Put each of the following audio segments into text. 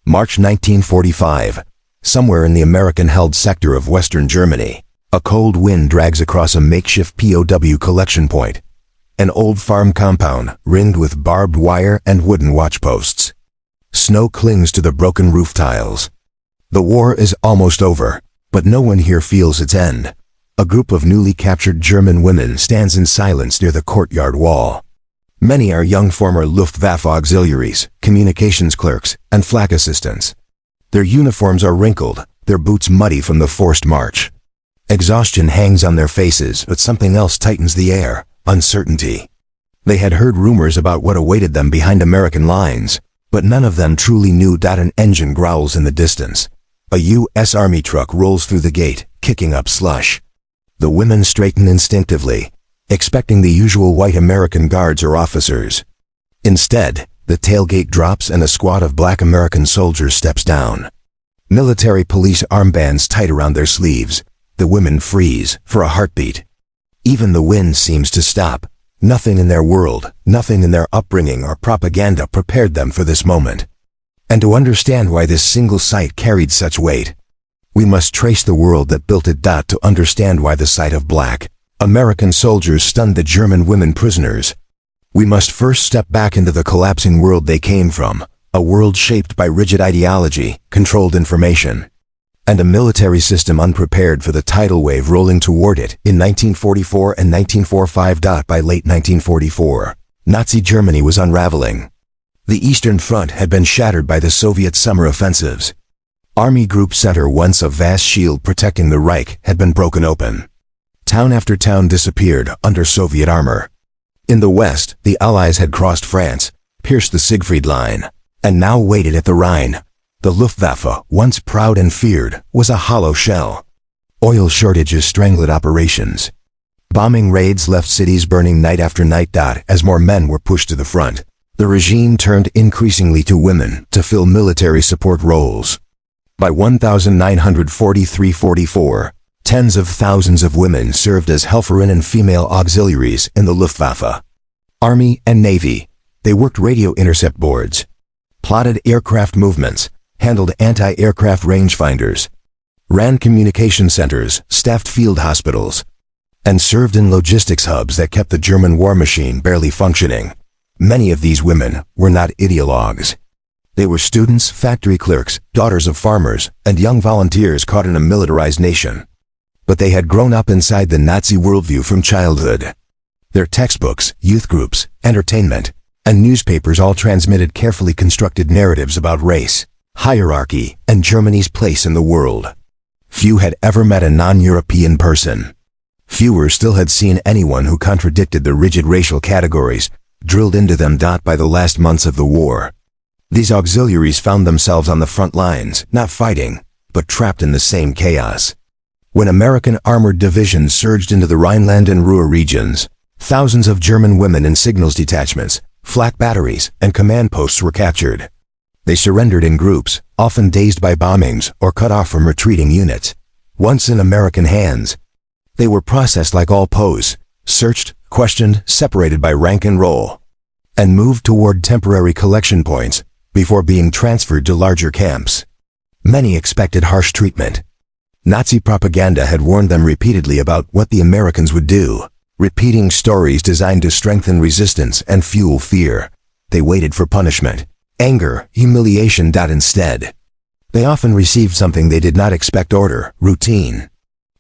March 1945. Somewhere in the American-held sector of Western Germany, a cold wind drags across a makeshift POW collection point. An old farm compound, ringed with barbed wire and wooden watchposts. Snow clings to the broken roof tiles. The war is almost over, but no one here feels its end. A group of newly captured German women stands in silence near the courtyard wall. Many are young former Luftwaffe auxiliaries, communications clerks, and flak assistants. Their uniforms are wrinkled, their boots muddy from the forced march. Exhaustion hangs on their faces, but something else tightens the air: uncertainty. They had heard rumors about what awaited them behind American lines, but none of them truly knew. An engine growls in the distance. A U.S. Army truck rolls through the gate, kicking up slush. The women straighten instinctively, expecting the usual white American guards or officers. Instead, the tailgate drops and a squad of black American soldiers steps down. Military police armbands tight around their sleeves. The women freeze for a heartbeat. Even the wind seems to stop. Nothing in their world, nothing in their upbringing or propaganda prepared them for this moment. And to understand why this single sight carried such weight, we must trace the world that built it. To understand why the sight of black American soldiers stunned the German women prisoners, we must first step back into the collapsing world they came from, a world shaped by rigid ideology, controlled information, and a military system unprepared for the tidal wave rolling toward it in 1944 and 1945. By late 1944, Nazi Germany was unraveling. The Eastern Front had been shattered by the Soviet summer offensives. Army Group Center, once a vast shield protecting the Reich, had been broken open. Town after town disappeared under Soviet armor. In the West, the Allies had crossed France, pierced the Siegfried Line, and now waited at the Rhine. The Luftwaffe, once proud and feared, was a hollow shell. Oil shortages strangled operations. Bombing raids left cities burning night after night. As more men were pushed to the front, the regime turned increasingly to women to fill military support roles. By 1943-44, tens of thousands of women served as Helferinnen and female auxiliaries in the Luftwaffe. Army and Navy, they worked radio intercept boards, plotted aircraft movements, handled anti-aircraft rangefinders, ran communication centers, staffed field hospitals, and served in logistics hubs that kept the German war machine barely functioning. Many of these women were not ideologues. They were students, factory clerks, daughters of farmers, and young volunteers caught in a militarized nation. But they had grown up inside the Nazi worldview from childhood. Their textbooks, youth groups, entertainment, and newspapers all transmitted carefully constructed narratives about race, hierarchy, and Germany's place in the world. Few had ever met a non-European person. Fewer still had seen anyone who contradicted the rigid racial categories drilled into them. By the last months of the war, these auxiliaries found themselves on the front lines, not fighting, but trapped in the same chaos. When American armored divisions surged into the Rhineland and Ruhr regions, thousands of German women in signals detachments, flak batteries, and command posts were captured. They surrendered in groups, often dazed by bombings or cut off from retreating units. Once in American hands, they were processed like all Poles, searched, questioned, separated by rank and role, and moved toward temporary collection points before being transferred to larger camps. Many expected harsh treatment. Nazi propaganda had warned them repeatedly about what the Americans would do, repeating stories designed to strengthen resistance and fuel fear. They waited for punishment, anger, humiliation. Instead, they often received something they did not expect: order, routine,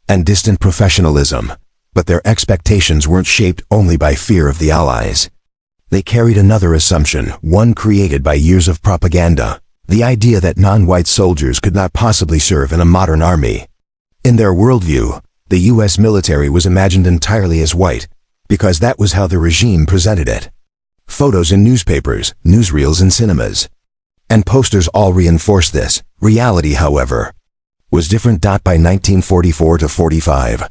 and distant professionalism. But their expectations weren't shaped only by fear of the Allies. They carried another assumption, one created by years of propaganda: the idea that non-white soldiers could not possibly serve in a modern army. In their worldview, the U.S. military was imagined entirely as white, because that was how the regime presented it. Photos in newspapers, newsreels in cinemas, and posters all reinforced this. Reality, however, was different. By 1944-45,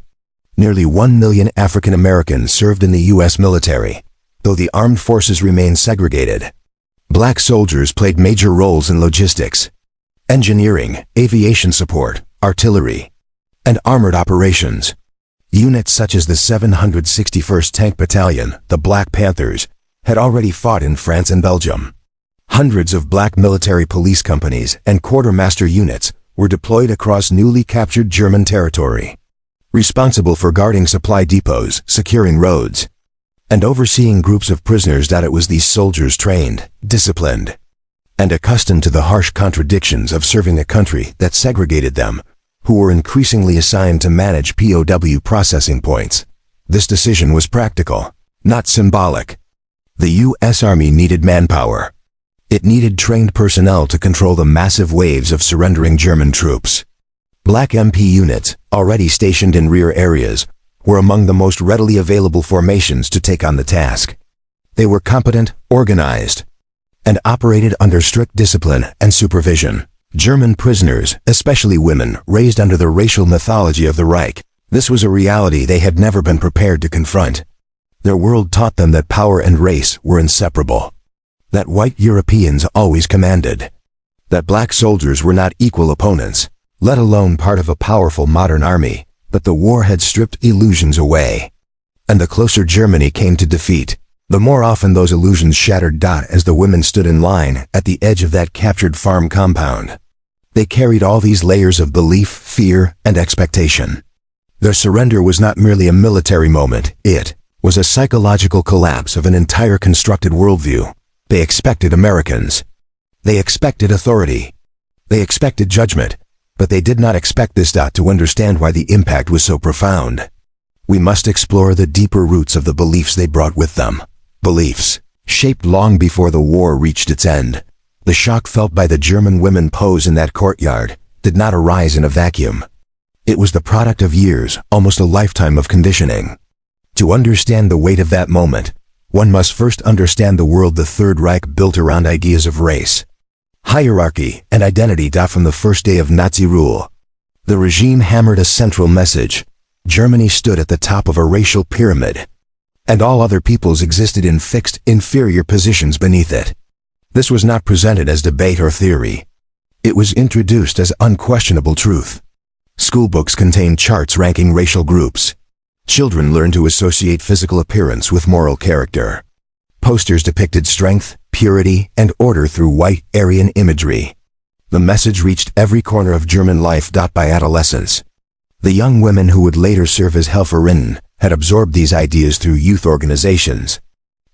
nearly 1 million African Americans served in the U.S. military, though the armed forces remained segregated. Black soldiers played major roles in logistics, engineering, aviation support, artillery, and armored operations. Units such as the 761st Tank Battalion, the Black Panthers, had already fought in France and Belgium. Hundreds of black military police companies and quartermaster units were deployed across newly captured German territory, responsible for guarding supply depots, securing roads, and overseeing groups of prisoners. It was these soldiers trained, disciplined, and accustomed to the harsh contradictions of serving a country that segregated them, who were increasingly assigned to manage POW processing points. This decision was practical, not symbolic. The U.S. Army needed manpower. It needed trained personnel to control the massive waves of surrendering German troops. Black MP units, already stationed in rear areas, were among the most readily available formations to take on the task. They were competent, organized, and operated under strict discipline and supervision. German prisoners, especially women, raised under the racial mythology of the Reich. This was a reality they had never been prepared to confront. Their world taught them that power and race were inseparable, that white Europeans always commanded, that black soldiers were not equal opponents, let alone part of a powerful modern army, but the war had stripped illusions away. And the closer Germany came to defeat, the more often those illusions shattered. As the women stood in line at the edge of that captured farm compound, they carried all these layers of belief, fear, and expectation. Their surrender was not merely a military moment, it was a psychological collapse of an entire constructed worldview. They expected Americans. They expected authority. They expected judgment, but they did not expect this. To understand why the impact was so profound, we must explore the deeper roots of the beliefs they brought with them. Beliefs shaped long before the war reached its end. The shock felt by the German women posed in that courtyard did not arise in a vacuum. It was the product of years, almost a lifetime of conditioning. To understand the weight of that moment, one must first understand the world the Third Reich built around ideas of race, hierarchy, and identity. From the first day of Nazi rule, the regime hammered a central message. Germany stood at the top of a racial pyramid, and all other peoples existed in fixed, inferior positions beneath it. This was not presented as debate or theory. It was introduced as unquestionable truth. Schoolbooks contained charts ranking racial groups. Children learned to associate physical appearance with moral character. Posters depicted strength, purity, and order through white, Aryan imagery. The message reached every corner of German life. By adolescence, the young women who would later serve as Helferinnen had absorbed these ideas through youth organizations,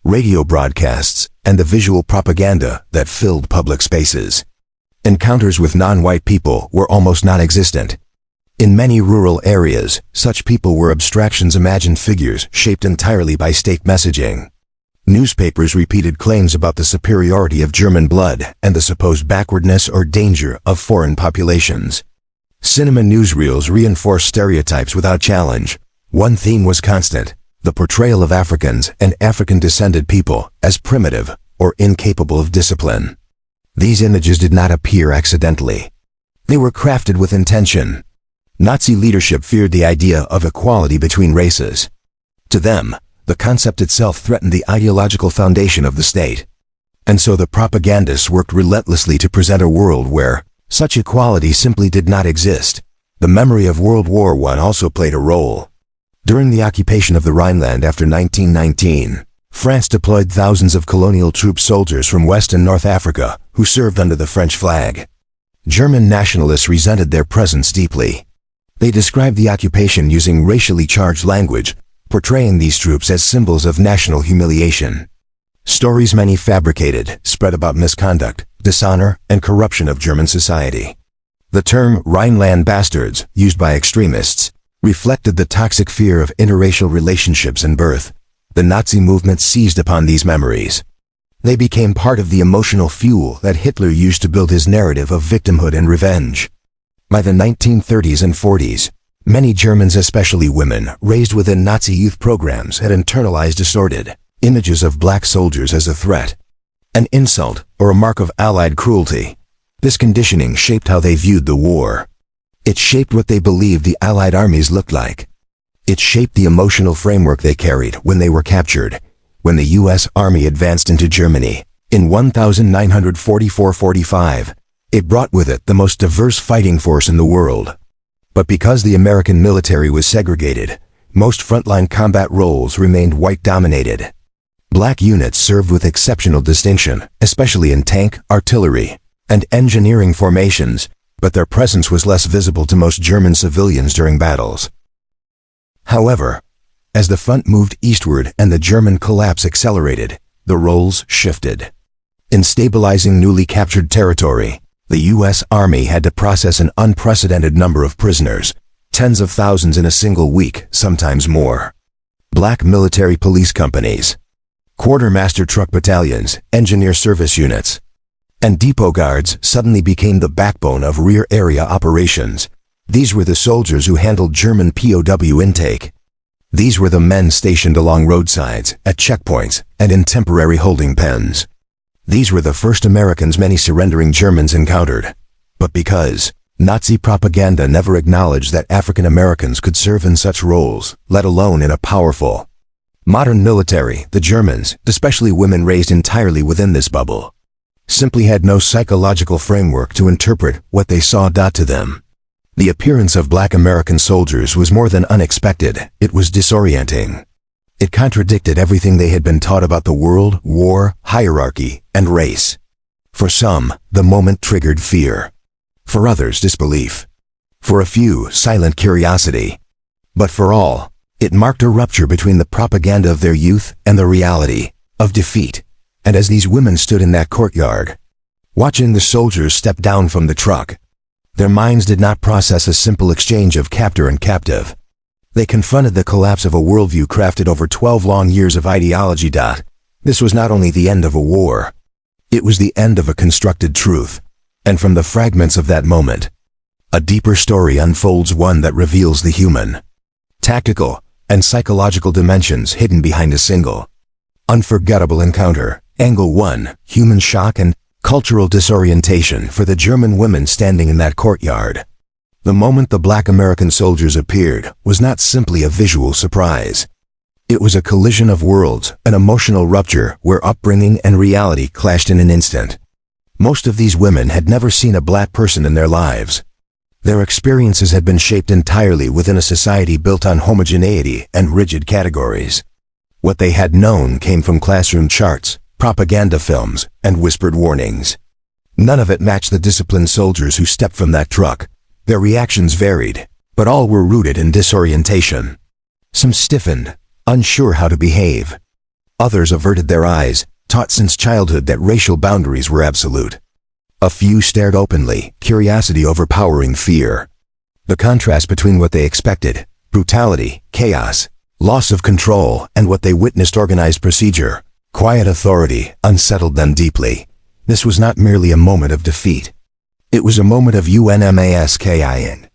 radio broadcasts, and the visual propaganda that filled public spaces. Encounters with non-white people were almost non-existent. In many rural areas, such people were abstractions, imagined figures shaped entirely by state messaging. Newspapers repeated claims about the superiority of German blood and the supposed backwardness or danger of foreign populations. Cinema newsreels reinforced stereotypes without challenge. One theme was constant: the portrayal of Africans and African-descended people as primitive or incapable of discipline. These images did not appear accidentally. They were crafted with intention. Nazi leadership feared the idea of equality between races. To them, the concept itself threatened the ideological foundation of the state. And so the propagandists worked relentlessly to present a world where such equality simply did not exist. The memory of World War I also played a role. During the occupation of the Rhineland after 1919, France deployed thousands of colonial troop soldiers from West and North Africa who served under the French flag. German nationalists resented their presence deeply. They described the occupation using racially charged language, portraying these troops as symbols of national humiliation. Stories many fabricated spread about misconduct, dishonor, and corruption of German society. The term Rhineland bastards, used by extremists, reflected the toxic fear of interracial relationships and birth. The Nazi movement seized upon these memories. They became part of the emotional fuel that Hitler used to build his narrative of victimhood and revenge. By the 1930s and 40s, many Germans, especially women, raised within Nazi youth programs had internalized distorted images of black soldiers as a threat, an insult, or a mark of Allied cruelty. This conditioning shaped how they viewed the war. It shaped what they believed the Allied armies looked like. It shaped the emotional framework they carried when they were captured. When the U.S. Army advanced into Germany in 1944-45, it brought with it the most diverse fighting force in the world. But because the American military was segregated, most frontline combat roles remained white-dominated. Black units served with exceptional distinction, especially in tank, artillery, and engineering formations, but their presence was less visible to most German civilians during battles. However, as the front moved eastward and the German collapse accelerated, the roles shifted. In stabilizing newly captured territory, the U.S. Army had to process an unprecedented number of prisoners, tens of thousands in a single week, sometimes more. Black military police companies, quartermaster truck battalions, engineer service units, and depot guards suddenly became the backbone of rear area operations. These were the soldiers who handled German POW intake. These were the men stationed along roadsides, at checkpoints, and in temporary holding pens. These were the first Americans many surrendering Germans encountered. But because Nazi propaganda never acknowledged that African Americans could serve in such roles, let alone in a powerful, modern military, the Germans, especially women raised entirely within this bubble, simply had no psychological framework to interpret what they saw. To them, the appearance of Black American soldiers was more than unexpected, it was disorienting. It contradicted everything they had been taught about the world, war, hierarchy, and race. For some, the moment triggered fear. For others, disbelief. For a few, silent curiosity. But for all, it marked a rupture between the propaganda of their youth and the reality of defeat. And as these women stood in that courtyard, watching the soldiers step down from the truck, their minds did not process a simple exchange of captor and captive. They confronted the collapse of a worldview crafted over 12 long years of ideology. This was not only the end of a war, it was the end of a constructed truth. And from the fragments of that moment, a deeper story unfolds, one that reveals the human, tactical, and psychological dimensions hidden behind a single, unforgettable encounter. Angle 1, human shock and cultural disorientation for the German women standing in that courtyard. The moment the Black American soldiers appeared was not simply a visual surprise. It was a collision of worlds, an emotional rupture where upbringing and reality clashed in an instant. Most of these women had never seen a black person in their lives. Their experiences had been shaped entirely within a society built on homogeneity and rigid categories. What they had known came from classroom charts, propaganda films, and whispered warnings. None of it matched the disciplined soldiers who stepped from that truck. Their reactions varied, but all were rooted in disorientation. Some stiffened, unsure how to behave. Others averted their eyes, taught since childhood that racial boundaries were absolute. A few stared openly, curiosity overpowering fear. The contrast between what they expected, brutality, chaos, loss of control, and what they witnessed, organized procedure, quiet authority, unsettled them deeply. This was not merely a moment of defeat. It was a moment of unmasking.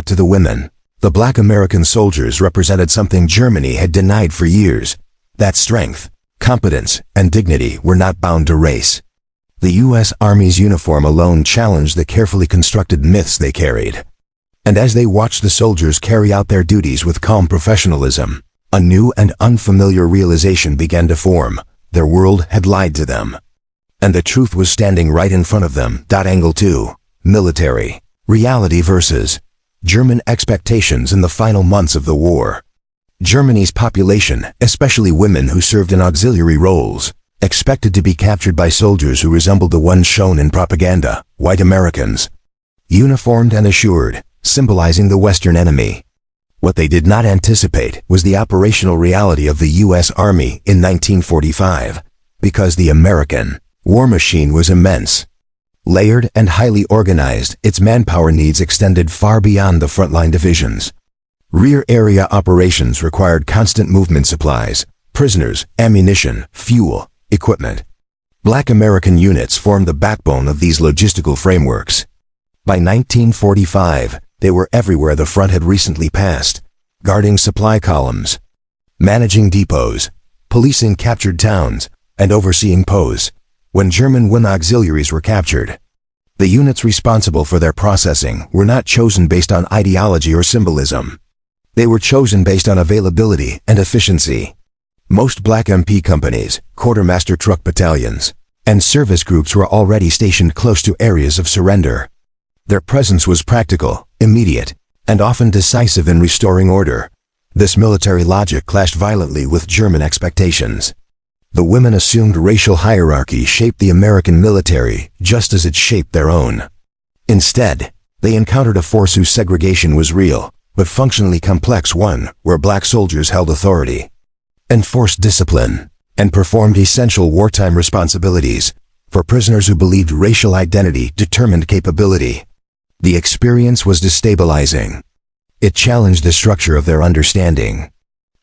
To the women, the Black American soldiers represented something Germany had denied for years. That strength, competence, and dignity were not bound to race. The U.S. Army's uniform alone challenged the carefully constructed myths they carried. And as they watched the soldiers carry out their duties with calm professionalism, a new and unfamiliar realization began to form. Their world had lied to them. And the truth was standing right in front of them. Angle 2. Military reality versus German expectations in the final months of the war. Germany's population, especially women who served in auxiliary roles, expected to be captured by soldiers who resembled the ones shown in propaganda, white Americans, uniformed and assured, symbolizing the Western enemy. What they did not anticipate was the operational reality of the U.S. Army in 1945, because the American war machine was immense. Layered and highly organized, its manpower needs extended far beyond the frontline divisions. Rear area operations required constant movement supplies, prisoners, ammunition, fuel, equipment. Black American units formed the backbone of these logistical frameworks. By 1945, they were everywhere the front had recently passed, guarding supply columns, managing depots, policing captured towns, and overseeing posts. When German women auxiliaries were captured, the units responsible for their processing were not chosen based on ideology or symbolism. They were chosen based on availability and efficiency. Most Black MP companies, quartermaster truck battalions, and service groups were already stationed close to areas of surrender. Their presence was practical, immediate, and often decisive in restoring order. This military logic clashed violently with German expectations. The women assumed racial hierarchy shaped the American military just as it shaped their own. Instead, they encountered a force whose segregation was real, but functionally complex one where black soldiers held authority, enforced discipline, and performed essential wartime responsibilities for prisoners who believed racial identity determined capability. The experience was destabilizing. It challenged the structure of their understanding.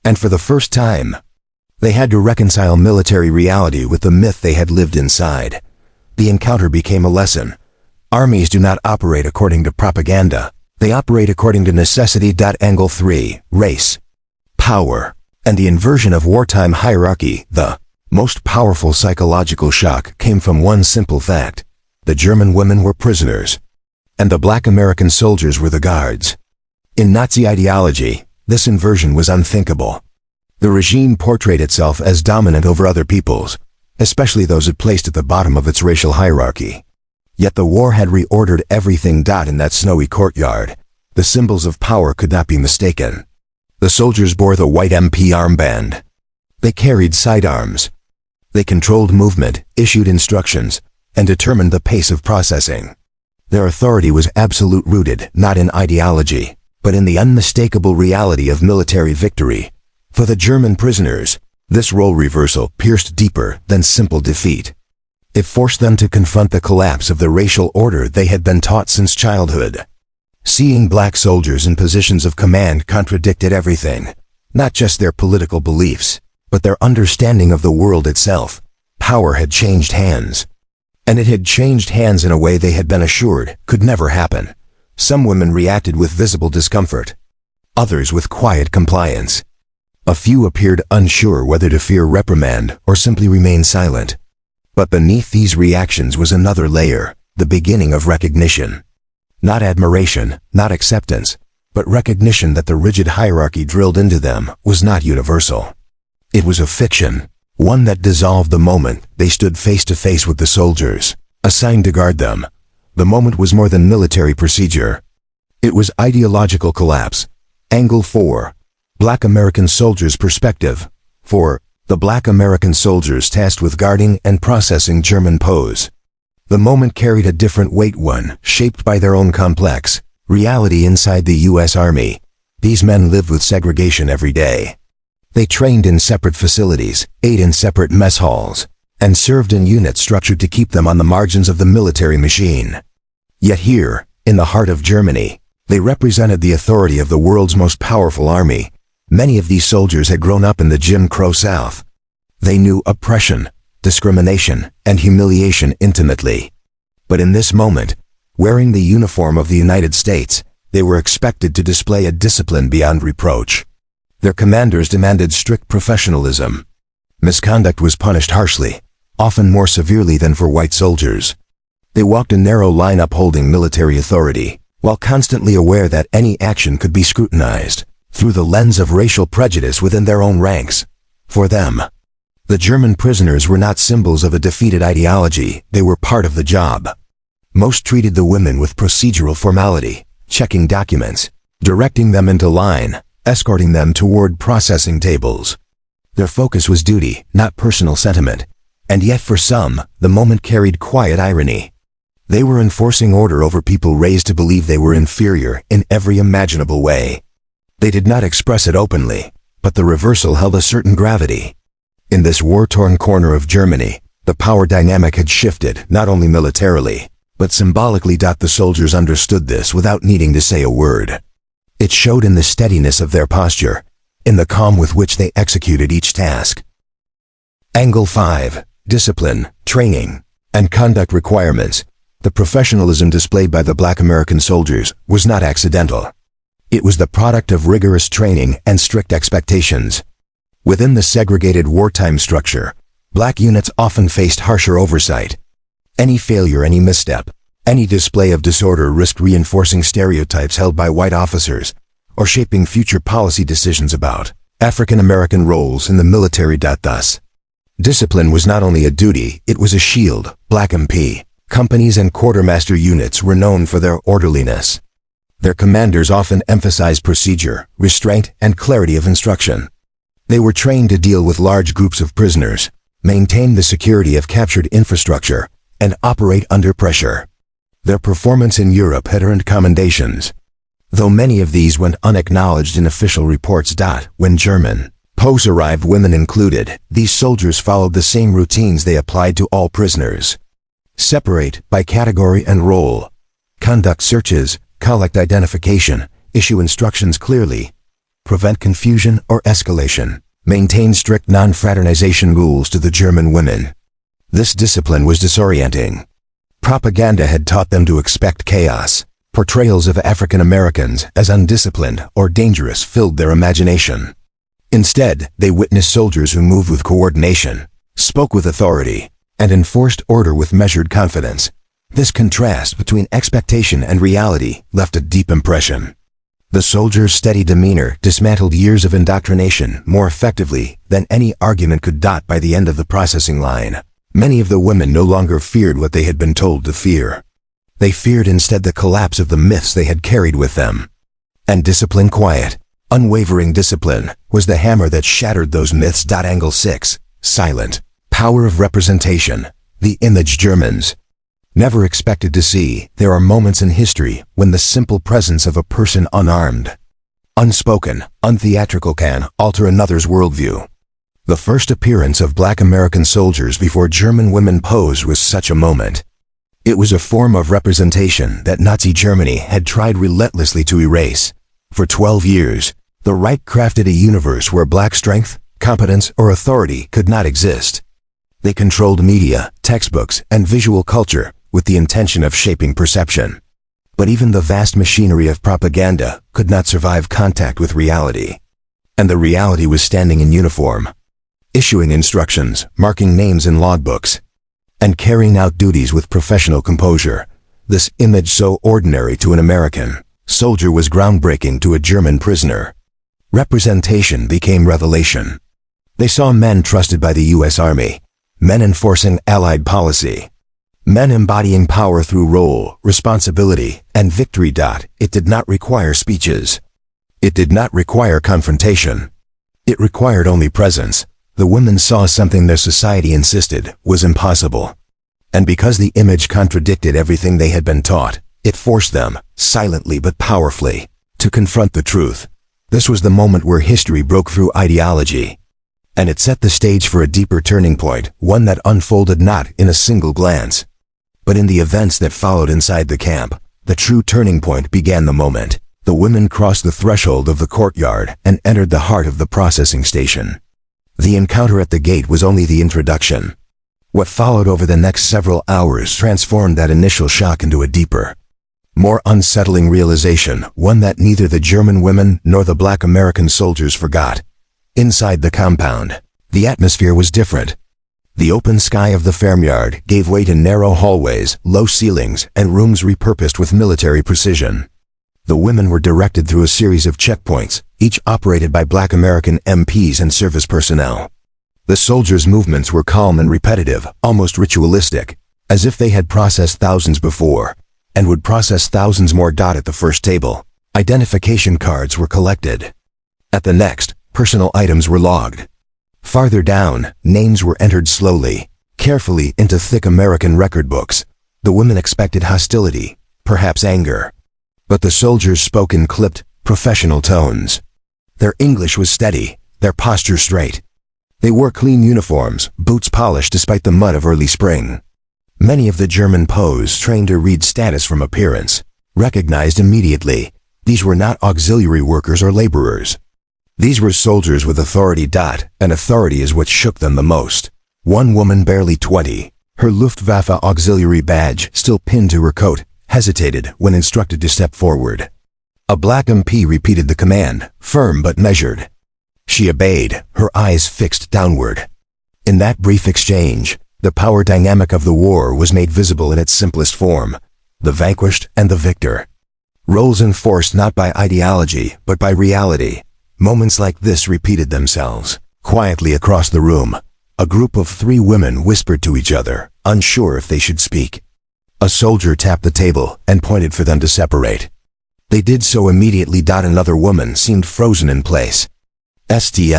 And for the first time, they had to reconcile military reality with the myth they had lived inside. The encounter became a lesson. Armies do not operate according to propaganda. They operate according to necessity. Angle 3, race, power, and the inversion of wartime hierarchy. The most powerful psychological shock came from one simple fact. The German women were prisoners, and the black American soldiers were the guards. In Nazi ideology, this inversion was unthinkable. The regime portrayed itself as dominant over other peoples, especially those it placed at the bottom of its racial hierarchy. Yet the war had reordered everything. In that snowy courtyard, the symbols of power could not be mistaken. The soldiers bore the white MP armband. They carried sidearms. They controlled movement, issued instructions, and determined the pace of processing. Their authority was absolute, rooted not in ideology, but in the unmistakable reality of military victory. For the German prisoners, this role reversal pierced deeper than simple defeat. It forced them to confront the collapse of the racial order they had been taught since childhood. Seeing black soldiers in positions of command contradicted everything, not just their political beliefs, but their understanding of the world itself. Power had changed hands. And it had changed hands in a way they had been assured could never happen. Some women reacted with visible discomfort, others with quiet compliance. A few appeared unsure whether to fear reprimand or simply remain silent. But beneath these reactions was another layer, the beginning of recognition. Not admiration, not acceptance, but recognition that the rigid hierarchy drilled into them was not universal. It was a fiction, one that dissolved the moment they stood face to face with the soldiers, assigned to guard them. The moment was more than military procedure. It was ideological collapse. Angle 4. Black American soldiers' perspective. 4. The black American soldiers tasked with guarding and processing German POWs. The moment carried a different weight, one shaped by their own complex reality inside the U.S. Army. These men lived with segregation every day. They trained in separate facilities, ate in separate mess halls, and served in units structured to keep them on the margins of the military machine. Yet here, in the heart of Germany, they represented the authority of the world's most powerful army. Many of these soldiers had grown up in the Jim Crow South. They knew oppression, discrimination, and humiliation intimately. But in this moment, wearing the uniform of the United States, they were expected to display a discipline beyond reproach. Their commanders demanded strict professionalism. Misconduct was punished harshly, often more severely than for white soldiers. They walked a narrow line upholding military authority, while constantly aware that any action could be scrutinized through the lens of racial prejudice within their own ranks. For them, the German prisoners were not symbols of a defeated ideology, they were part of the job. Most treated the women with procedural formality, checking documents, directing them into line, escorting them toward processing tables. Their focus was duty, not personal sentiment. And yet for some, the moment carried quiet irony. They were enforcing order over people raised to believe they were inferior in every imaginable way. They did not express it openly, but the reversal held a certain gravity. In this war-torn corner of Germany, the power dynamic had shifted not only militarily, but symbolically. The soldiers understood this without needing to say a word. It showed in the steadiness of their posture, in the calm with which they executed each task. Angle 5. Discipline, training, and conduct requirements. The professionalism displayed by the black American soldiers was not accidental. It was the product of rigorous training and strict expectations. Within the segregated wartime structure, black units often faced harsher oversight. Any failure, any misstep, any display of disorder risked reinforcing stereotypes held by white officers, or shaping future policy decisions about African American roles in the military. Thus, discipline was not only a duty, it was a shield. Black MP companies and quartermaster units were known for their orderliness. Their commanders often emphasized procedure, restraint, and clarity of instruction. They were trained to deal with large groups of prisoners, maintain the security of captured infrastructure, and operate under pressure. Their performance in Europe had earned commendations, though many of these went unacknowledged in official reports. When German POs arrived, women included, these soldiers followed the same routines they applied to all prisoners. Separate by category and role. Conduct searches, collect identification, issue instructions clearly. Prevent confusion or escalation. Maintain strict non-fraternization rules to the German women. This discipline was disorienting. Propaganda had taught them to expect chaos. Portrayals of African Americans as undisciplined or dangerous filled their imagination. Instead, they witnessed soldiers who moved with coordination, spoke with authority, and enforced order with measured confidence. This contrast between expectation and reality left a deep impression. The soldiers' steady demeanor dismantled years of indoctrination more effectively than any argument could. By the end of the processing line, many of the women no longer feared what they had been told to fear. They feared instead the collapse of the myths they had carried with them. And discipline, quiet, unwavering discipline, was the hammer that shattered those myths. Angle 6. Silent. Power of representation. The image Germans never expected to see. There are moments in history when the simple presence of a person unarmed, unspoken, untheatrical can alter another's worldview. The first appearance of black American soldiers before German women posed was such a moment. It was a form of representation that Nazi Germany had tried relentlessly to erase. For 12 years, the Reich crafted a universe where black strength, competence, or authority could not exist. They controlled media, textbooks, and visual culture with the intention of shaping perception. But even the vast machinery of propaganda could not survive contact with reality. And the reality was standing in uniform, issuing instructions, marking names in logbooks, and carrying out duties with professional composure. This image, so ordinary to an American soldier, was groundbreaking to a German prisoner. Representation became revelation. They saw men trusted by the U.S. Army, men enforcing Allied policy, men embodying power through role, responsibility, and victory. It did not require speeches. It did not require confrontation. It required only presence. The women saw something their society insisted was impossible. And because the image contradicted everything they had been taught, it forced them, silently but powerfully, to confront the truth. This was the moment where history broke through ideology. And it set the stage for a deeper turning point, one that unfolded not in a single glance, but in the events that followed inside the camp. The true turning point began the moment the women crossed the threshold of the courtyard and entered the heart of the processing station. The encounter at the gate was only the introduction. What followed over the next several hours transformed that initial shock into a deeper, more unsettling realization, one that neither the German women nor the black American soldiers forgot. Inside the compound, the atmosphere was different. The open sky of the farmyard gave way to narrow hallways, low ceilings, and rooms repurposed with military precision. The women were directed through a series of checkpoints, each operated by black American MPs and service personnel. The soldiers' movements were calm and repetitive, almost ritualistic, as if they had processed thousands before, and would process thousands more. At the first table, identification cards were collected. At the next, personal items were logged. Farther down, names were entered slowly, carefully into thick American record books. The women expected hostility, perhaps anger. But the soldiers spoke in clipped, professional tones. Their English was steady, their posture straight. They wore clean uniforms, boots polished despite the mud of early spring. Many of the German POs trained to read status from appearance, recognized immediately. These were not auxiliary workers or laborers. These were soldiers with authority. And authority is what shook them the most. One woman, barely 20, her Luftwaffe auxiliary badge still pinned to her coat, hesitated when instructed to step forward. A black MP repeated the command, firm but measured. She obeyed, her eyes fixed downward. In that brief exchange, the power dynamic of the war was made visible in its simplest form: the vanquished and the victor. Roles enforced not by ideology, but by reality. Moments like this repeated themselves. Quietly across the room, a group of 3 women whispered to each other, unsure if they should speak. A soldier tapped the table and pointed for them to separate. They did so immediately. Another woman seemed frozen in place. STRING,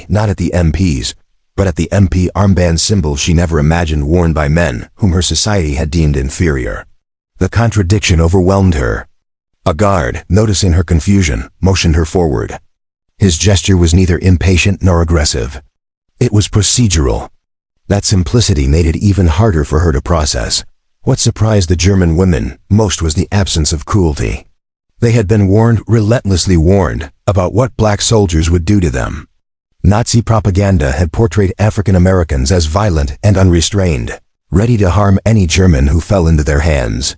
not at the MPs, but at the MP armband symbol she never imagined worn by men whom her society had deemed inferior. The contradiction overwhelmed her. A guard, noticing her confusion, motioned her forward. His gesture was neither impatient nor aggressive. It was procedural. That simplicity made it even harder for her to process. What surprised the German women most was the absence of cruelty. They had been warned, relentlessly warned, about what black soldiers would do to them. Nazi propaganda had portrayed African Americans as violent and unrestrained, ready to harm any German who fell into their hands.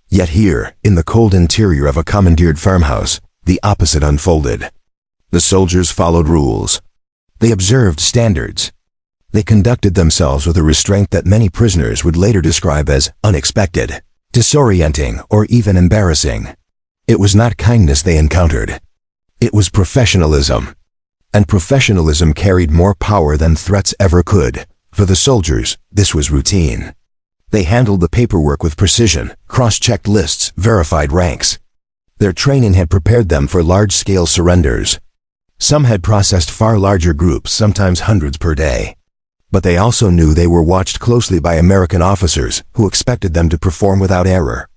Yet here, in the cold interior of a commandeered farmhouse, the opposite unfolded. The soldiers followed rules. They observed standards. They conducted themselves with a restraint that many prisoners would later describe as unexpected, disorienting, or even embarrassing. It was not kindness they encountered. It was professionalism. And professionalism carried more power than threats ever could. For the soldiers, this was routine. They handled the paperwork with precision, cross-checked lists, verified ranks. Their training had prepared them for large-scale surrenders. Some had processed far larger groups, sometimes hundreds per day. But they also knew they were watched closely by American officers who expected them to perform without error.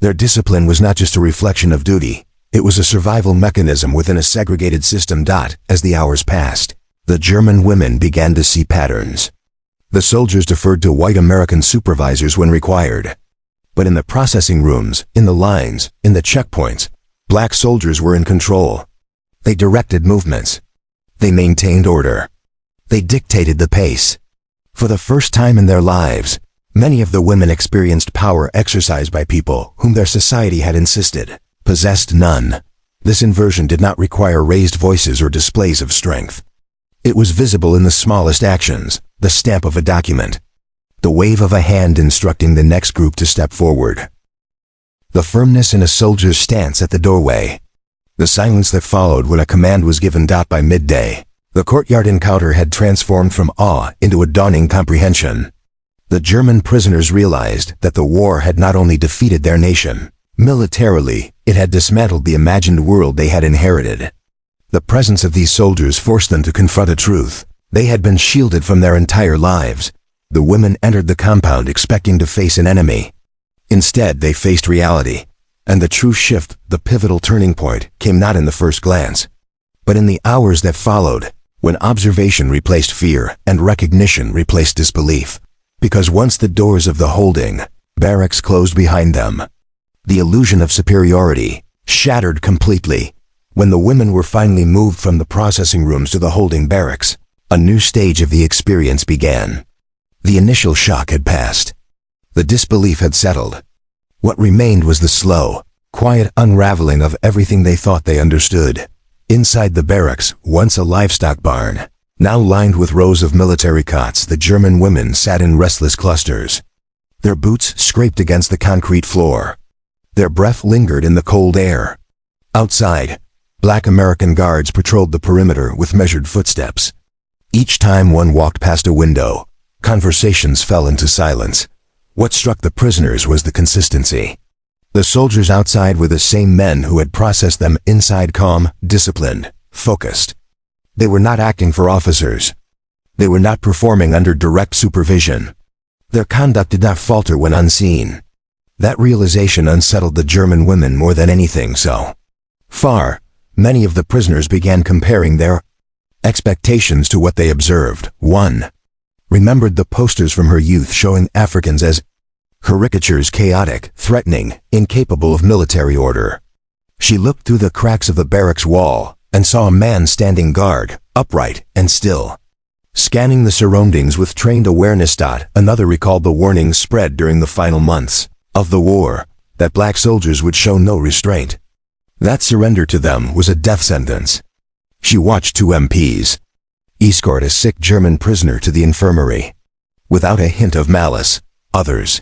Their discipline was not just a reflection of duty. It was a survival mechanism within a segregated system. As the hours passed, the German women began to see patterns. The soldiers deferred to white American supervisors when required. But in the processing rooms, in the lines, in the checkpoints, black soldiers were in control. They directed movements. They maintained order. They dictated the pace. For the first time in their lives, many of the women experienced power exercised by people whom their society had insisted possessed none. This inversion did not require raised voices or displays of strength. It was visible in the smallest actions, the stamp of a document, the wave of a hand instructing the next group to step forward, the firmness in a soldier's stance at the doorway, the silence that followed when a command was given. By midday, the courtyard encounter had transformed from awe into a dawning comprehension. The German prisoners realized that the war had not only defeated their nation, militarily, it had dismantled the imagined world they had inherited. The presence of these soldiers forced them to confront a truth. They had been shielded from their entire lives. The women entered the compound expecting to face an enemy. Instead, they faced reality. And the true shift, the pivotal turning point, came not in the first glance, but in the hours that followed, when observation replaced fear and recognition replaced disbelief. Because once the doors of the holding barracks closed behind them, the illusion of superiority shattered completely. When the women were finally moved from the processing rooms to the holding barracks, a new stage of the experience began. The initial shock had passed. The disbelief had settled. What remained was the slow, quiet unraveling of everything they thought they understood. Inside the barracks, once a livestock barn, now lined with rows of military cots, the German women sat in restless clusters. Their boots scraped against the concrete floor. Their breath lingered in the cold air. Outside, black American guards patrolled the perimeter with measured footsteps. Each time one walked past a window, conversations fell into silence. What struck the prisoners was the consistency. The soldiers outside were the same men who had processed them inside, calm, disciplined, focused. They were not acting for officers. They were not performing under direct supervision. Their conduct did not falter when unseen. That realization unsettled the German women more than anything. So far, many of the prisoners began comparing their expectations to what they observed. One remembered the posters from her youth showing Africans as caricatures, chaotic, threatening, incapable of military order. She looked through the cracks of the barracks wall and saw a man standing guard, upright and still, scanning the surroundings with trained awareness. Another recalled the warnings spread during the final months of the war, that black soldiers would show no restraint. That surrender to them was a death sentence. She watched two MPs escort a sick German prisoner to the infirmary. Without a hint of malice, others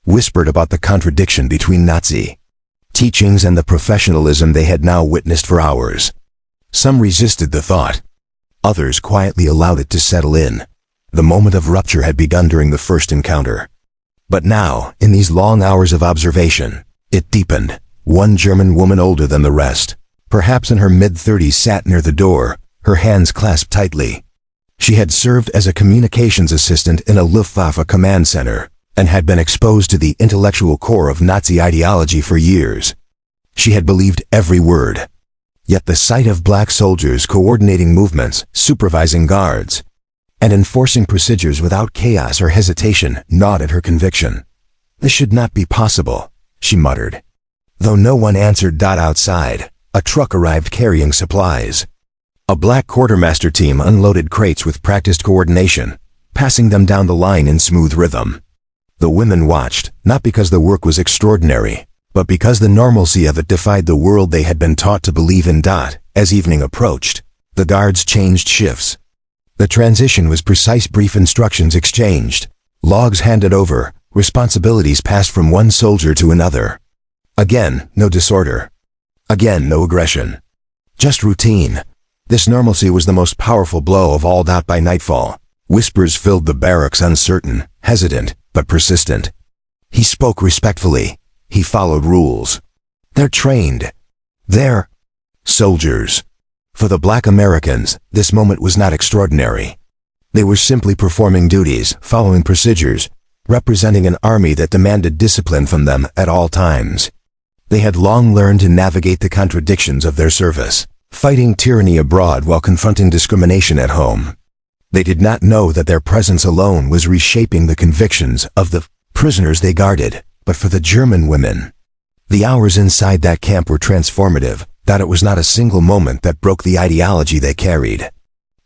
whispered about the contradiction between Nazi teachings and the professionalism they had now witnessed for hours. Some resisted the thought. Others quietly allowed it to settle in. The moment of rupture had begun during the first encounter. But now, in these long hours of observation, it deepened. One German woman older than the rest, perhaps in her mid-30s, sat near the door, her hands clasped tightly. She had served as a communications assistant in a Luftwaffe command center and had been exposed to the intellectual core of Nazi ideology for years. She had believed every word. Yet the sight of black soldiers coordinating movements, supervising guards, and enforcing procedures without chaos or hesitation gnawed at her conviction. This should not be possible, she muttered. Though no one answered. Outside, a truck arrived carrying supplies. A black quartermaster team unloaded crates with practiced coordination, passing them down the line in smooth rhythm. The women watched, not because the work was extraordinary, but because the normalcy of it defied the world they had been taught to believe in. As evening approached, the guards changed shifts. The transition was precise. Brief instructions exchanged, logs handed over, responsibilities passed from one soldier to another. Again, no disorder. Again, no aggression. Just routine. This normalcy was the most powerful blow of all. By nightfall, whispers filled the barracks, uncertain, hesitant, but persistent. He spoke respectfully. He followed rules. They're trained. They're soldiers. For the black Americans, this moment was not extraordinary. They were simply performing duties, following procedures, representing an army that demanded discipline from them at all times. They had long learned to navigate the contradictions of their service, fighting tyranny abroad while confronting discrimination at home. They did not know that their presence alone was reshaping the convictions of the prisoners they guarded, but for the German women. The hours inside that camp were transformative, that it was not a single moment that broke the ideology they carried.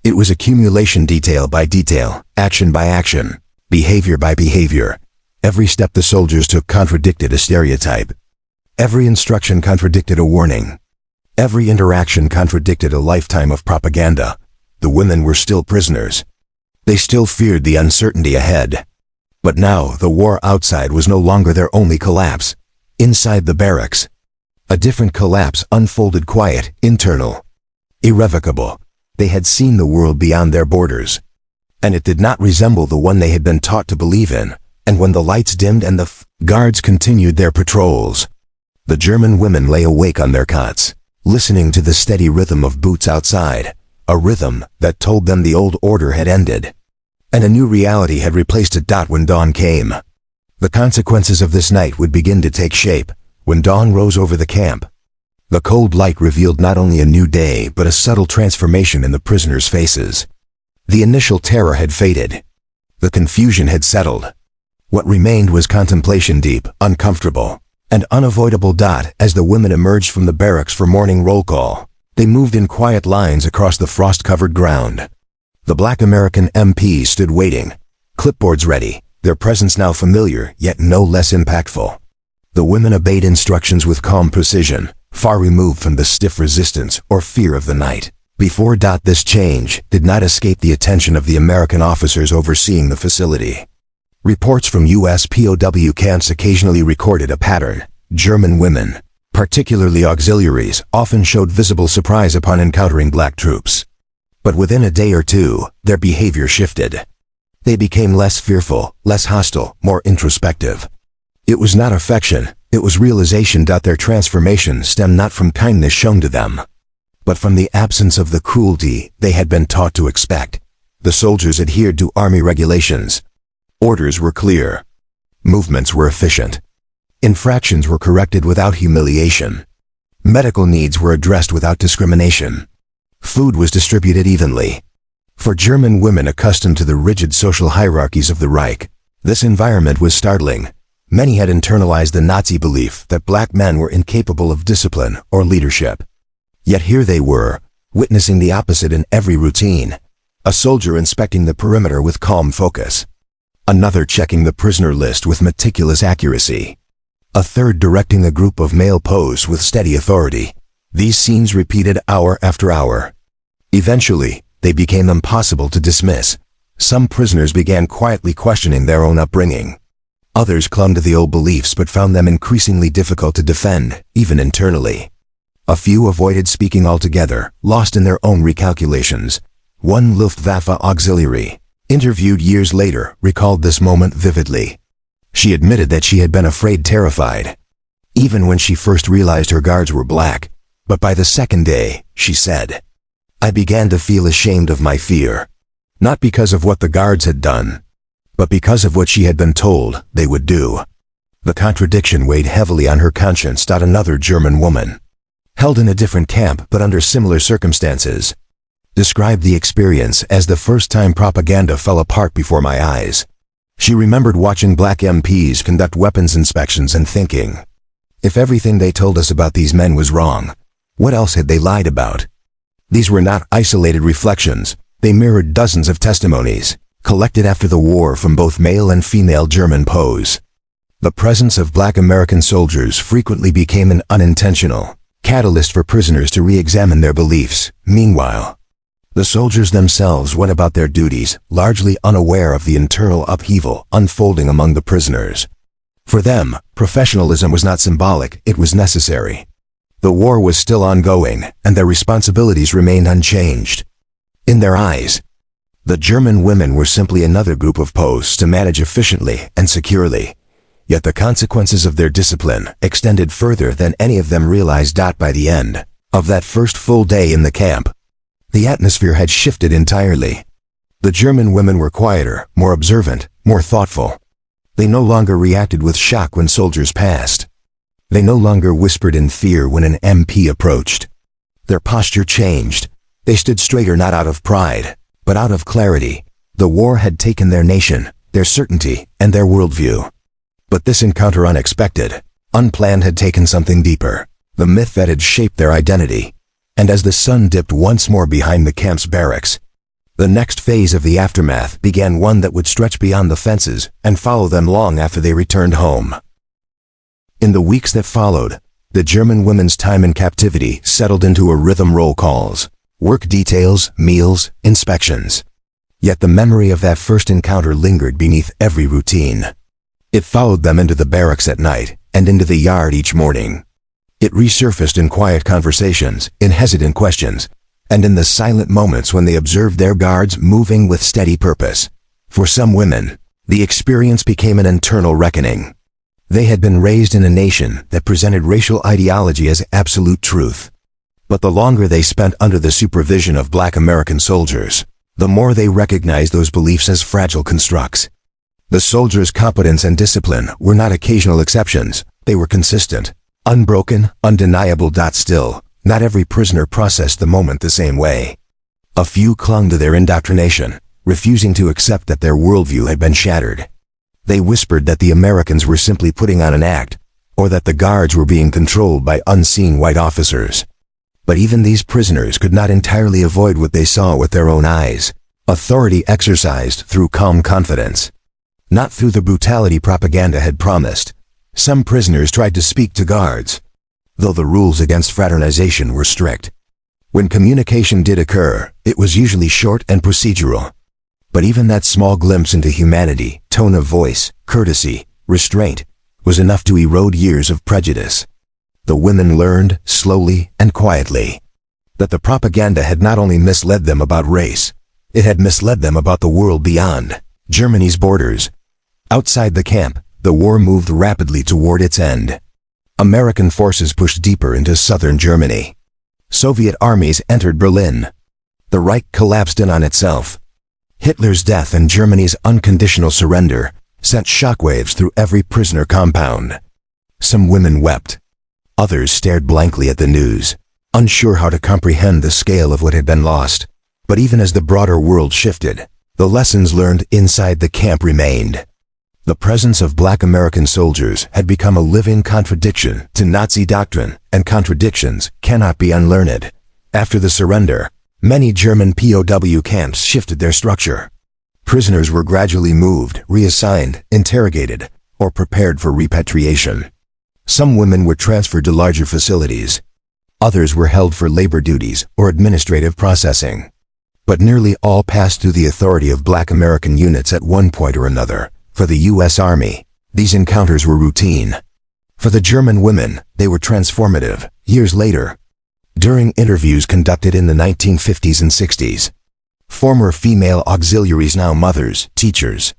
It was accumulation, detail by detail, action by action, behavior by behavior. Every step the soldiers took contradicted a stereotype. Every instruction contradicted a warning. Every interaction contradicted a lifetime of propaganda. The women were still prisoners. They still feared the uncertainty ahead. But now the war outside was no longer their only collapse. Inside the barracks, a different collapse unfolded, quiet, internal, irrevocable. They had seen the world beyond their borders, and it did not resemble the one they had been taught to believe in. And when the lights dimmed and the guards continued their patrols, the German women lay awake on their cots, listening to the steady rhythm of boots outside, a rhythm that told them the old order had ended, and a new reality had replaced it. When dawn came, the consequences of this night would begin to take shape. When dawn rose over the camp, the cold light revealed not only a new day but a subtle transformation in the prisoners' faces. The initial terror had faded. The confusion had settled. What remained was contemplation, deep, uncomfortable, and unavoidable. As the women emerged from the barracks for morning roll call, they moved in quiet lines across the frost-covered ground. The black American MPs stood waiting, clipboards ready, their presence now familiar yet no less impactful. The women obeyed instructions with calm precision, far removed from the stiff resistance or fear of the night. Before. This change did not escape the attention of the American officers overseeing the facility. Reports from U.S. POW camps occasionally recorded a pattern. German women, particularly auxiliaries, often showed visible surprise upon encountering black troops. But within a day or two, their behavior shifted. They became less fearful, less hostile, more introspective. It was not affection, it was realization. Their transformation stemmed not from kindness shown to them, but from the absence of the cruelty they had been taught to expect. The soldiers adhered to army regulations. Orders were clear. Movements were efficient. Infractions were corrected without humiliation. Medical needs were addressed without discrimination. Food was distributed evenly. For German women accustomed to the rigid social hierarchies of the Reich, this environment was startling. Many had internalized the Nazi belief that black men were incapable of discipline or leadership. Yet here they were, witnessing the opposite in every routine. A soldier inspecting the perimeter with calm focus. Another checking the prisoner list with meticulous accuracy. A third directing a group of male posts with steady authority. These scenes repeated hour after hour. Eventually, they became impossible to dismiss. Some prisoners began quietly questioning their own upbringing. Others clung to the old beliefs but found them increasingly difficult to defend, even internally. A few avoided speaking altogether, lost in their own recalculations. One Luftwaffe auxiliary, interviewed years later, recalled this moment vividly. She admitted that she had been afraid, terrified, even when she first realized her guards were black. But by the second day, she said, I began to feel ashamed of my fear. Not because of what the guards had done, but because of what she had been told they would do. The contradiction weighed heavily on her conscience. Another German woman, held in a different camp but under similar circumstances, described the experience as the first time propaganda fell apart before my eyes. She remembered watching black MPs conduct weapons inspections and thinking, if everything they told us about these men was wrong, what else had they lied about? These were not isolated reflections. They mirrored dozens of testimonies, collected after the war from both male and female German POs. The presence of black American soldiers frequently became an unintentional catalyst for prisoners to re-examine their beliefs. Meanwhile, the soldiers themselves went about their duties, largely unaware of the internal upheaval unfolding among the prisoners. For them, professionalism was not symbolic, it was necessary. The war was still ongoing, and their responsibilities remained unchanged. In their eyes, the German women were simply another group of posts to manage efficiently and securely. Yet the consequences of their discipline extended further than any of them realized. By the end of that first full day in the camp, the atmosphere had shifted entirely. The German women were quieter, more observant, more thoughtful. They no longer reacted with shock when soldiers passed. They no longer whispered in fear when an MP approached. Their posture changed. They stood straighter, not out of pride, but out of clarity. The war had taken their nation, their certainty, and their worldview. But this encounter, unexpected, unplanned, had taken something deeper, the myth that had shaped their identity. And as the sun dipped once more behind the camp's barracks, the next phase of the aftermath began, one that would stretch beyond the fences and follow them long after they returned home. In the weeks that followed, the German women's time in captivity settled into a rhythm: roll calls, work details, meals, inspections. Yet the memory of that first encounter lingered beneath every routine. It followed them into the barracks at night and into the yard each morning. It resurfaced in quiet conversations, in hesitant questions, and in the silent moments when they observed their guards moving with steady purpose. For some women, the experience became an internal reckoning. They had been raised in a nation that presented racial ideology as absolute truth. But the longer they spent under the supervision of black American soldiers, the more they recognized those beliefs as fragile constructs. The soldiers' competence and discipline were not occasional exceptions, they were consistent, unbroken, undeniable. Still, not every prisoner processed the moment the same way. A few clung to their indoctrination, refusing to accept that their worldview had been shattered. They whispered that the Americans were simply putting on an act, or that the guards were being controlled by unseen white officers. But even these prisoners could not entirely avoid what they saw with their own eyes: authority exercised through calm confidence, not through the brutality propaganda had promised. Some prisoners tried to speak to guards, though the rules against fraternization were strict. When communication did occur, it was usually short and procedural. But even that small glimpse into humanity, tone of voice, courtesy, restraint, was enough to erode years of prejudice. The women learned, slowly and quietly, that the propaganda had not only misled them about race, it had misled them about the world beyond Germany's borders. Outside the camp, the war moved rapidly toward its end. American forces pushed deeper into southern Germany. Soviet armies entered Berlin. The Reich collapsed in on itself. Hitler's death and Germany's unconditional surrender sent shockwaves through every prisoner compound. Some women wept. Others stared blankly at the news, unsure how to comprehend the scale of what had been lost. But even as the broader world shifted, the lessons learned inside the camp remained. The presence of black American soldiers had become a living contradiction to Nazi doctrine, and contradictions cannot be unlearned. After the surrender, many German POW camps shifted their structure. Prisoners were gradually moved, reassigned, interrogated, or prepared for repatriation. Some women were transferred to larger facilities. Others were held for labor duties or administrative processing. But nearly all passed through the authority of black American units at one point or another. For the U.S. Army, these encounters were routine. For the German women, they were transformative. Years later, during interviews conducted in the 1950s and 60s, former female auxiliaries, now mothers, teachers,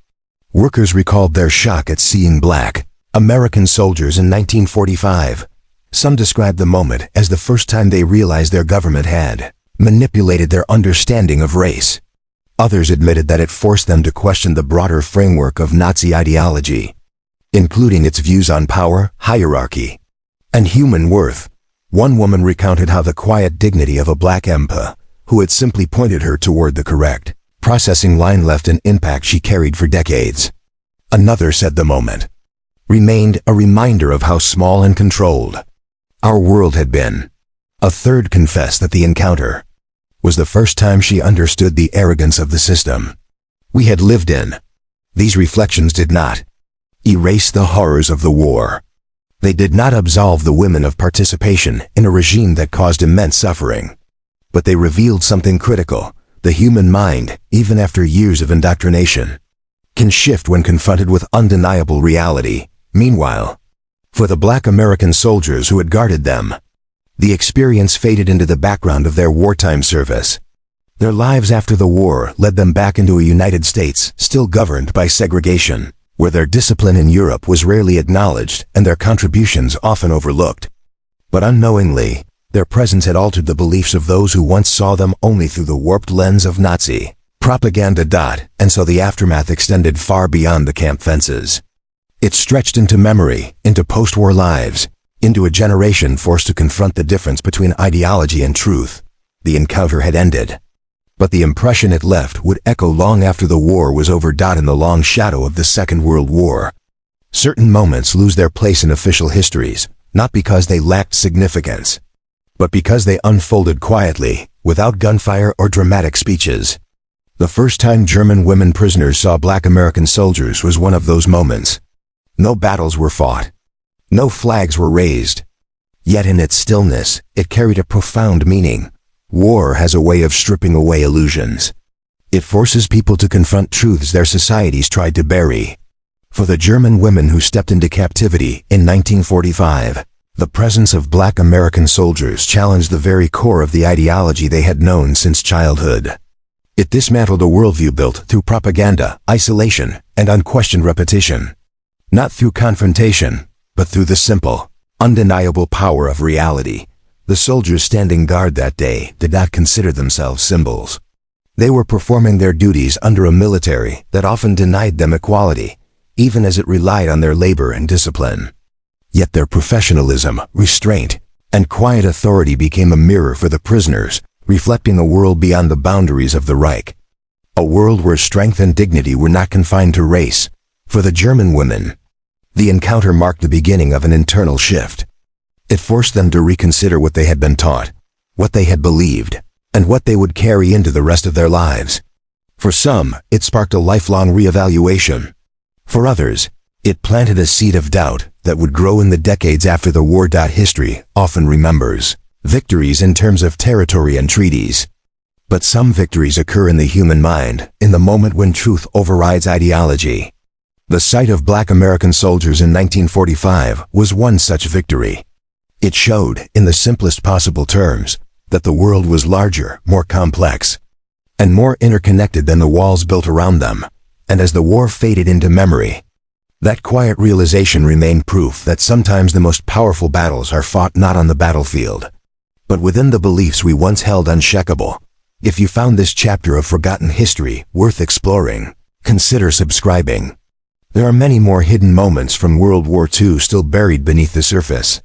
workers, recalled their shock at seeing black American soldiers in 1945. Some described the moment as the first time they realized their government had manipulated their understanding of race. Others admitted that it forced them to question the broader framework of Nazi ideology, including its views on power, hierarchy, and human worth. One woman recounted how the quiet dignity of a black MP, who had simply pointed her toward the correct processing line, left an impact she carried for decades. Another said the moment remained a reminder of how small and controlled our world had been. A third confessed that the encounter was the first time she understood the arrogance of the system we had lived in. These reflections did not erase the horrors of the war. They did not absolve the women of participation in a regime that caused immense suffering. But they revealed something critical. The human mind, even after years of indoctrination, can shift when confronted with undeniable reality. Meanwhile, for the black American soldiers who had guarded them, the experience faded into the background of their wartime service. Their lives after the war led them back into a United States still governed by segregation, where their discipline in Europe was rarely acknowledged and their contributions often overlooked. But unknowingly, their presence had altered the beliefs of those who once saw them only through the warped lens of Nazi propaganda. And so the aftermath extended far beyond the camp fences. It stretched into memory, into post-war lives, into a generation forced to confront the difference between ideology and truth. The encounter had ended, but the impression it left would echo long after the war was over. In the long shadow of the Second World War, certain moments lose their place in official histories, not because they lacked significance, but because they unfolded quietly, without gunfire or dramatic speeches. The first time German women prisoners saw black American soldiers was one of those moments. No battles were fought. No flags were raised. Yet in its stillness, it carried a profound meaning. War has a way of stripping away illusions. It forces people to confront truths their societies tried to bury. For the German women who stepped into captivity in 1945, the presence of black American soldiers challenged the very core of the ideology they had known since childhood. It dismantled a worldview built through propaganda, isolation, and unquestioned repetition. Not through confrontation, but through the simple, undeniable power of reality. The soldiers standing guard that day did not consider themselves symbols. They were performing their duties under a military that often denied them equality, even as it relied on their labor and discipline. Yet their professionalism, restraint, and quiet authority became a mirror for the prisoners, reflecting a world beyond the boundaries of the Reich. A world where strength and dignity were not confined to race. For the German women, the encounter marked the beginning of an internal shift. It forced them to reconsider what they had been taught, what they had believed, and what they would carry into the rest of their lives. For some, it sparked a lifelong reevaluation. For others, it planted a seed of doubt that would grow in the decades after the war. History often remembers victories in terms of territory and treaties. But some victories occur in the human mind, in the moment when truth overrides ideology. The sight of black American soldiers in 1945 was one such victory. It showed, in the simplest possible terms, that the world was larger, more complex, and more interconnected than the walls built around them. And as the war faded into memory, that quiet realization remained proof that sometimes the most powerful battles are fought not on the battlefield, but within the beliefs we once held unshakable. If you found this chapter of forgotten history worth exploring, consider subscribing. There are many more hidden moments from World War II still buried beneath the surface.